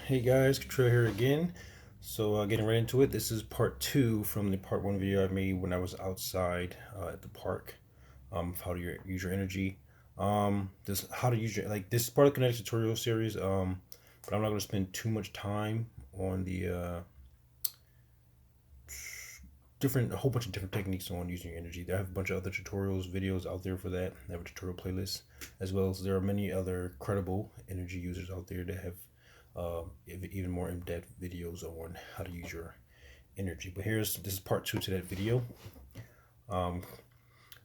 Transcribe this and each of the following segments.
Hey guys, Trail here again. So getting right into it. This is part two from the part one video I made when I was outside at the park. Of how to use your energy. This how to use your this is part of the Kinetic tutorial series. But I'm not going to spend too much time on the a whole bunch of different techniques on using your energy. I have a bunch of other tutorials, videos out there for that. I have a tutorial playlist, as well as there are many other credible energy users out there that have even more in-depth videos on how to use your energy. But this is part two to that video.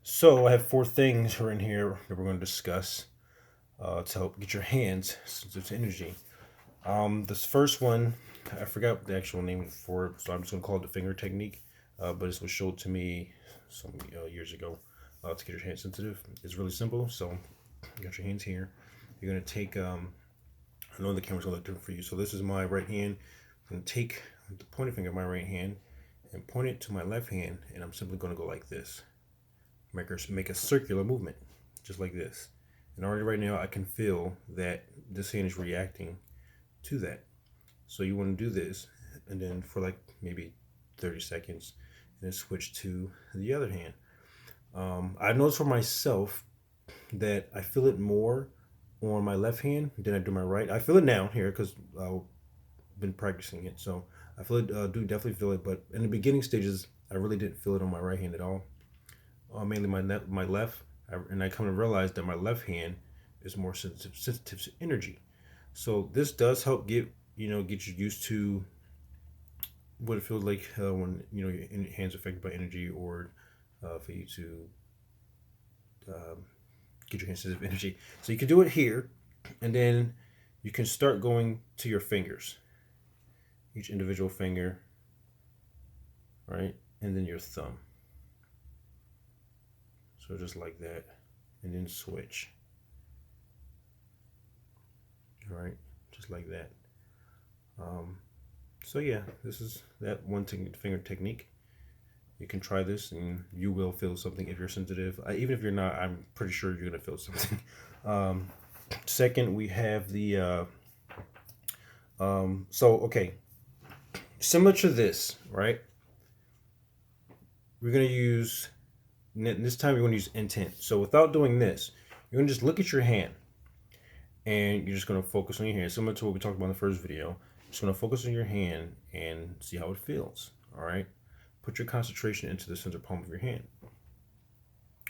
So I have four things in here that we're going to discuss to help get your hands sensitive to energy. This first one, I forgot the actual name for it, so I'm just going to call it the finger technique. But this was showed to me some years ago to get your hands sensitive. It's really simple. So you got your hands here. You're going to take I know the camera's gonna look different for you. So this is my right hand. I'm gonna take the pointer finger of my right hand and point it to my left hand, and I'm simply gonna go like this. Make a circular movement, just like this. And already right now I can feel that this hand is reacting to that. So you want to do this, and then for like maybe 30 seconds, and then switch to the other hand. I noticed for myself that I feel it more on my left hand than I do my right. I feel it now here because I've been practicing it, so I feel it. Do definitely feel it, but in the beginning stages, I really didn't feel it on my right hand at all. Mainly my left, and I come to realize that my left hand is more sensitive to energy. So this does help get you used to what it feels like when your hands are affected by energy, or for you to get your hands sensitive energy. So you can do it here, and then you can start going to your fingers, each individual finger, right, and then your thumb. So just like that, and then switch. All right, just like that. So yeah, this is that one finger technique. You can try this, and you will feel something if you're sensitive. Even if you're not, I'm pretty sure you're gonna feel something. Second, we have the okay, similar to this, right? We're gonna use this time. You're gonna use intent. So without doing this, you're gonna just look at your hand, and you're just gonna focus on your hand, similar to what we talked about in the first video. Just gonna focus on your hand and see how it feels. All right. Put your concentration into the center palm of your hand,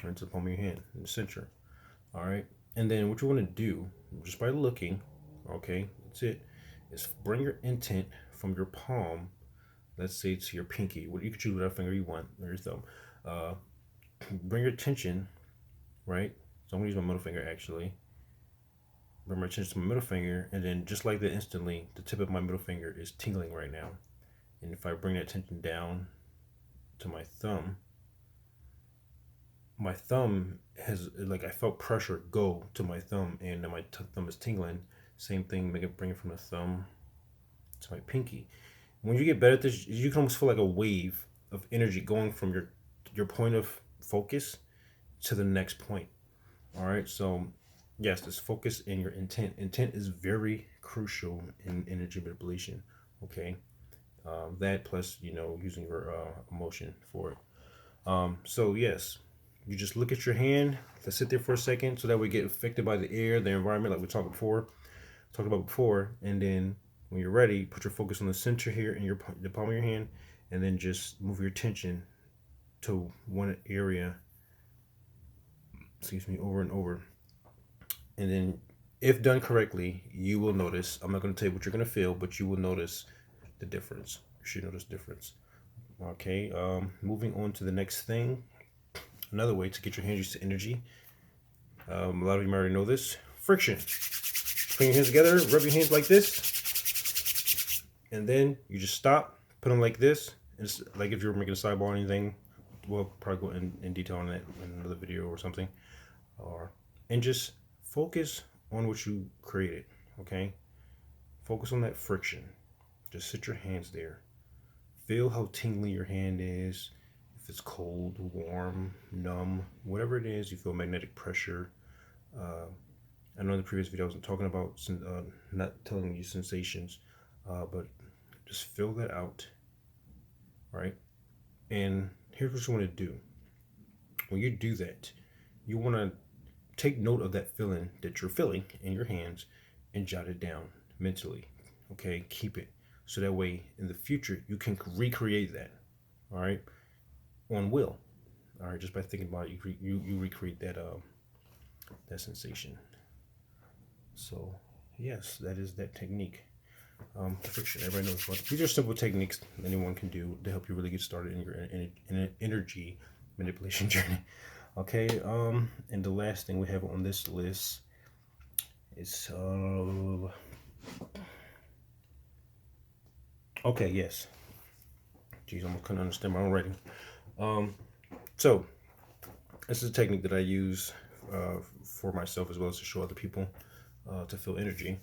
or into the palm of your hand in the center. All right. And then what you want to do, just by looking, okay, that's it, is bring your intent from your palm, let's say to your pinky. Well, you can choose whatever finger you want, or your thumb. Bring your attention, right? So I'm gonna use my middle finger actually. Bring my attention to my middle finger, and then just like that, instantly, the tip of my middle finger is tingling right now. And if I bring that attention down to my thumb has, like, I felt pressure go to my thumb, and my thumb is tingling. Same thing, bring it from the thumb to my pinky. When you get better at this, you can almost feel like a wave of energy going from your point of focus to the next point. All right, so yes, this focus in your intent. Intent is very crucial in energy manipulation. Okay, that plus using your emotion for it. So yes, you just look at your hand. Let's sit there for a second, so that we get affected by the air, the environment, like we talked about before. And then when you're ready, put your focus on the center here in the palm of your hand, and then just move your attention to one area. Excuse me, over and over. And then, if done correctly, you will notice. I'm not going to tell you what you're going to feel, but you will notice the difference. You should notice difference. Okay. Moving on to the next thing. Another way to get your hands used to energy. A lot of you might already know this. Friction. Put your hands together, rub your hands like this, and then you just stop, put them like this. It's like if you're making a sideball or anything. We'll probably go in detail on that in another video or something. And just focus on what you created, okay? Focus on that friction. Just sit your hands there. Feel how tingly your hand is. If it's cold, warm, numb, whatever it is, you feel magnetic pressure. I know in the previous video I was talking about not telling you sensations. But just fill that out, right? And here's what you want to do. When you do that, you want to take note of that feeling that you're feeling in your hands and jot it down mentally. Okay, keep it so that way in the future you can recreate that. All right, on will. All right, just by thinking about it, you recreate that sensation. So yes, that is that technique. Friction. Everybody knows what these are simple techniques anyone can do to help you really get started in your energy manipulation journey. Okay. And the last thing we have on this list is okay. Yes. Geez, I almost couldn't understand my own writing. Um, so this is a technique that I use for myself as well as to show other people to feel energy.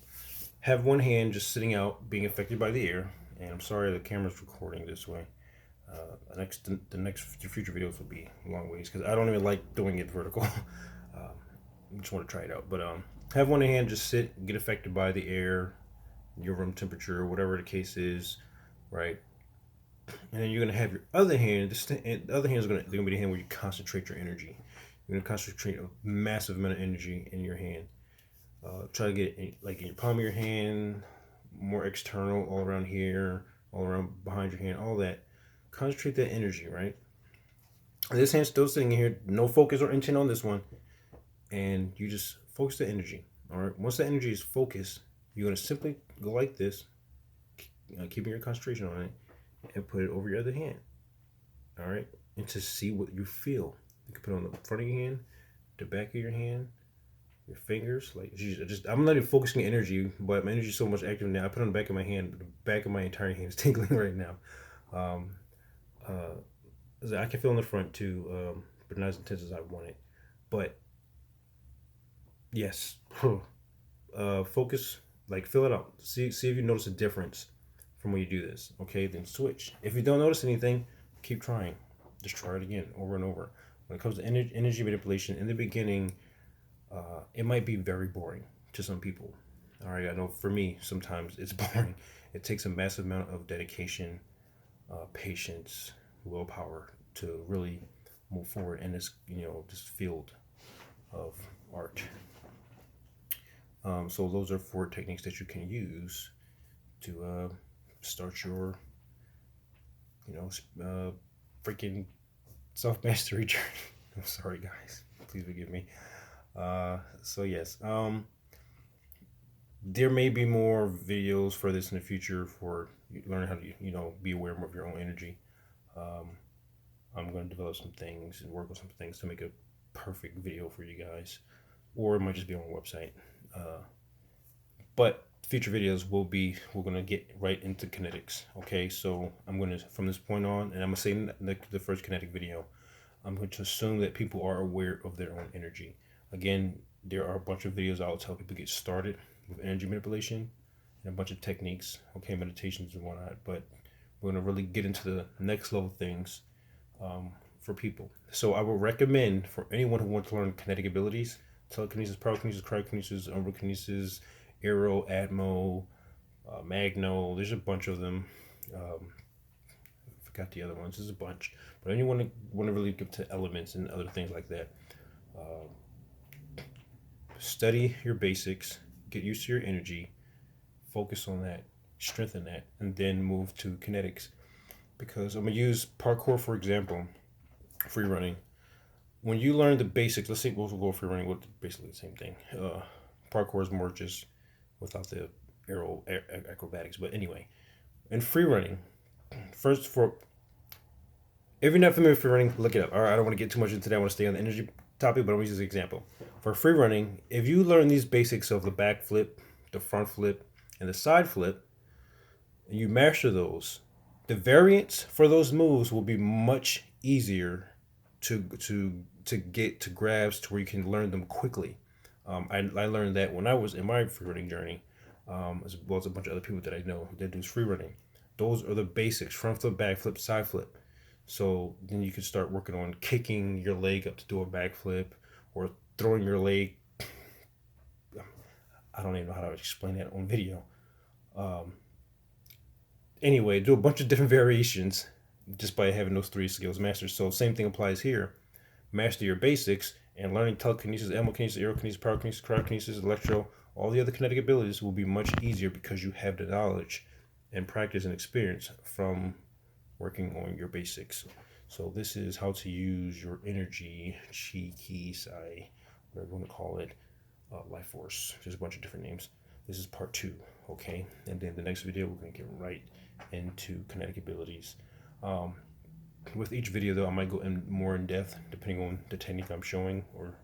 Have one hand just sitting out, being affected by the air. And I'm sorry the camera's recording this way. The next future videos will be long ways because I don't even like doing it vertical. I just want to try it out. But have one hand just sit, get affected by the air, your room temperature, whatever the case is, right? And then you're gonna have your other hand. The other hand is gonna be the hand where you concentrate your energy. You're gonna concentrate a massive amount of energy in your hand. Try to get it like in your palm of your hand, more external, all around here, all around behind your hand, all that. Concentrate that energy, right? And this hand's still sitting here, no focus or intent on this one, and you just focus the energy. All right. Once the energy is focused, you're gonna simply go like this, keeping your concentration on it, and put it over your other hand. All right, and to see what you feel, you can put it on the front of your hand, the back of your hand, your fingers. Like just I'm not even focusing energy, but my energy is so much active now. I put it on the back of my hand, but the back of my entire hand is tingling right now. Um, I can feel in the front too, but not as intense as I want it. But yes, focus, like fill it out. See if you notice a difference from when you do this. Okay, then switch. If you don't notice anything, keep trying. Just try it again over and over. When it comes to energy manipulation, in the beginning, it might be very boring to some people. All right, I know for me, sometimes it's boring. It takes a massive amount of dedication, patience, willpower to really move forward in this, this field of art. So those are 4 techniques that you can use to start your, freaking self mastery journey. I'm sorry, guys. Please forgive me. So yes, there may be more videos for this in the future for learning how to be aware of your own energy. I'm going to develop some things and work on some things to make a perfect video for you guys, or it might just be on my website. But future videos we're going to get right into kinetics. Okay, so I'm going to, from this point on, and I'm going to say in the first kinetic video, I'm going to assume that people are aware of their own energy. Again, there are a bunch of videos I'll tell people get started with energy manipulation and a bunch of techniques, okay, meditations and whatnot. But we're going to really get into the next level things for people. So I would recommend for anyone who wants to learn kinetic abilities, telekinesis, pyrokinesis, cryokinesis, umbrokinesis, aero, atmo, magno. There's a bunch of them. Forgot the other ones. There's a bunch. But anyone want to really get to elements and other things like that, study your basics, get used to your energy, focus on that, strengthen that, and then move to kinetics. Because I'm going to use parkour for example, free running. When you learn the basics, let's say we'll go free running with basically the same thing. Parkour is more just without the acrobatics. But anyway, in free running, first if you're not familiar with free running, look it up. All right, I don't want to get too much into that. I want to stay on the energy topic, but I'm going to use this example. For free running, if you learn these basics of the back flip, the front flip, and the side flip, and you master those, the variants for those moves will be much easier to get to grasp to where you can learn them quickly. I learned that when I was in my free running journey, as well as a bunch of other people that I know that do free running. Those are the basics: front flip, back flip, side flip. So then you can start working on kicking your leg up to do a backflip, or throwing your leg. I don't even know how to explain that on video. Anyway, do a bunch of different variations just by having those three skills mastered. So same thing applies here. Master your basics, and learning telekinesis, ammokinesis, aerokinesis, pyrokinesis, cryokinesis, electro, all the other kinetic abilities will be much easier because you have the knowledge and practice and experience from working on your basics. So this is how to use your energy, chi, ki, sai, whatever you want to call it, life force. There's a bunch of different names. This is part 2, okay? And then the next video, we're going to get right into kinetic abilities. With each video, though, I might go in more in depth depending on the technique I'm showing, or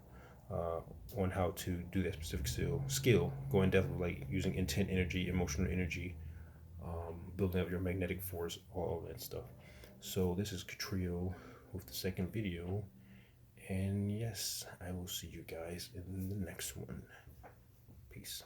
on how to do that specific skill. Go in depth with like using intent energy, emotional energy, building up your magnetic force, all of that stuff. So this is Katrio with the second video, and yes, I will see you guys in the next one. Peace.